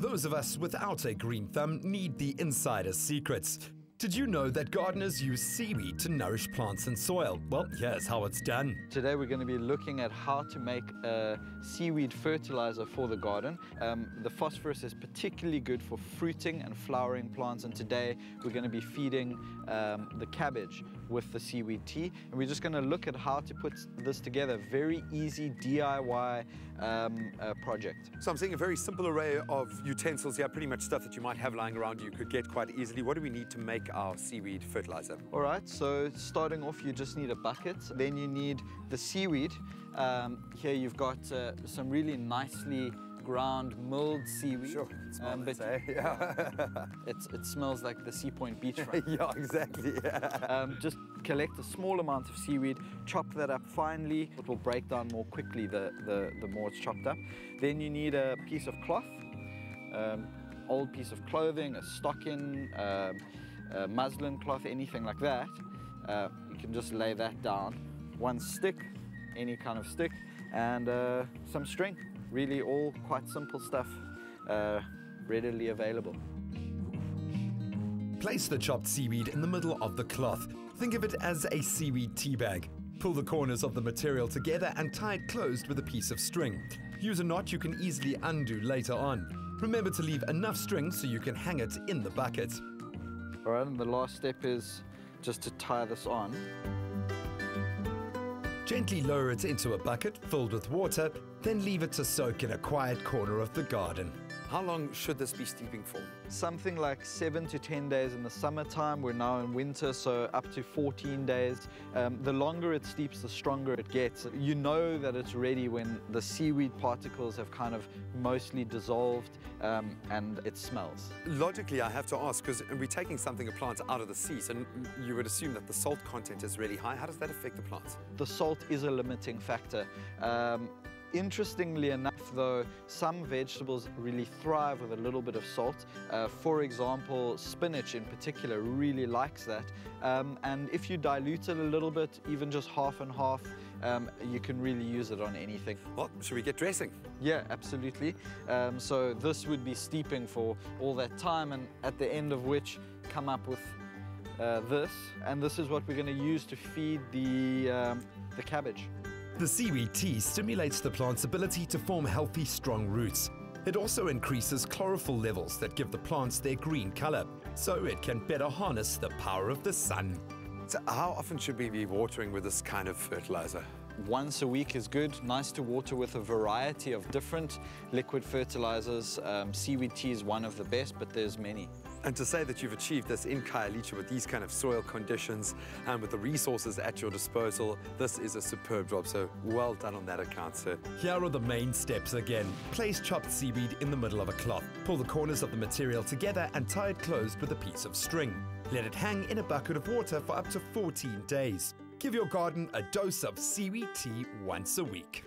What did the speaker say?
Those of us without a green thumb need the insider's secrets. Did you know that gardeners use seaweed to nourish plants and soil? Well, here's how it's done. Today we're going to be looking at how to make a seaweed fertilizer for the garden. The phosphorus is particularly good for fruiting and flowering plants, and today we're going to be feeding the cabbage with the seaweed tea. And we're just going to look at how to put this together. Very easy DIY project. So I'm seeing a very simple array of utensils here, pretty much stuff that you might have lying around you could get quite easily. What do we need to make our seaweed fertilizer? All right, so starting off, you just need a bucket. Then you need the seaweed. Here you've got some really nicely ground milled seaweed. Sure, it smells, yeah. It smells like the Sea Point beachfront. Yeah, exactly. Yeah. Just collect a small amount of seaweed, chop that up finely. It will break down more quickly the more it's chopped up. Then you need a piece of cloth, old piece of clothing, a stocking, a muslin cloth, anything like that. You can just lay that down. One stick, any kind of stick, and some string. Really all quite simple stuff, readily available. Place the chopped seaweed in the middle of the cloth. Think of it as a seaweed tea bag. Pull the corners of the material together and tie it closed with a piece of string. Use a knot you can easily undo later on. Remember to leave enough string so you can hang it in the bucket. All right, and the last step is just to tie this on. Gently lower it into a bucket filled with water, then leave it to soak in a quiet corner of the garden. How long should this be steeping for? Something like 7 to 10 days in the summertime. We're now in winter, so up to 14 days. The longer it steeps, the stronger it gets. You know that it's ready when the seaweed particles have kind of mostly dissolved and it smells. Logically, I have to ask, because we're taking something, a plant, out of the sea, so you would assume that the salt content is really high. How does that affect the plants? The salt is a limiting factor. Interestingly enough, though, some vegetables really thrive with a little bit of salt. For example, spinach in particular really likes that. And if you dilute it a little bit, even just half and half, you can really use it on anything. Well, should we get dressing? Yeah, absolutely. So this would be steeping for all that time, and at the end of which come up with this. And this is what we're going to use to feed the cabbage. The seaweed tea stimulates the plant's ability to form healthy, strong roots. It also increases chlorophyll levels that give the plants their green color, so it can better harness the power of the sun. So how often should we be watering with this kind of fertilizer? Once a week is good. Nice to water with a variety of different liquid fertilizers. Seaweed tea is one of the best, but there's many. And to say that you've achieved this in Khayelitsha with these kind of soil conditions and with the resources at your disposal, this is a superb job, so well done on that account, sir. Here are the main steps again. Place chopped seaweed in the middle of a cloth. Pull the corners of the material together and tie it closed with a piece of string. Let it hang in a bucket of water for up to 14 days. Give your garden a dose of seaweed tea once a week.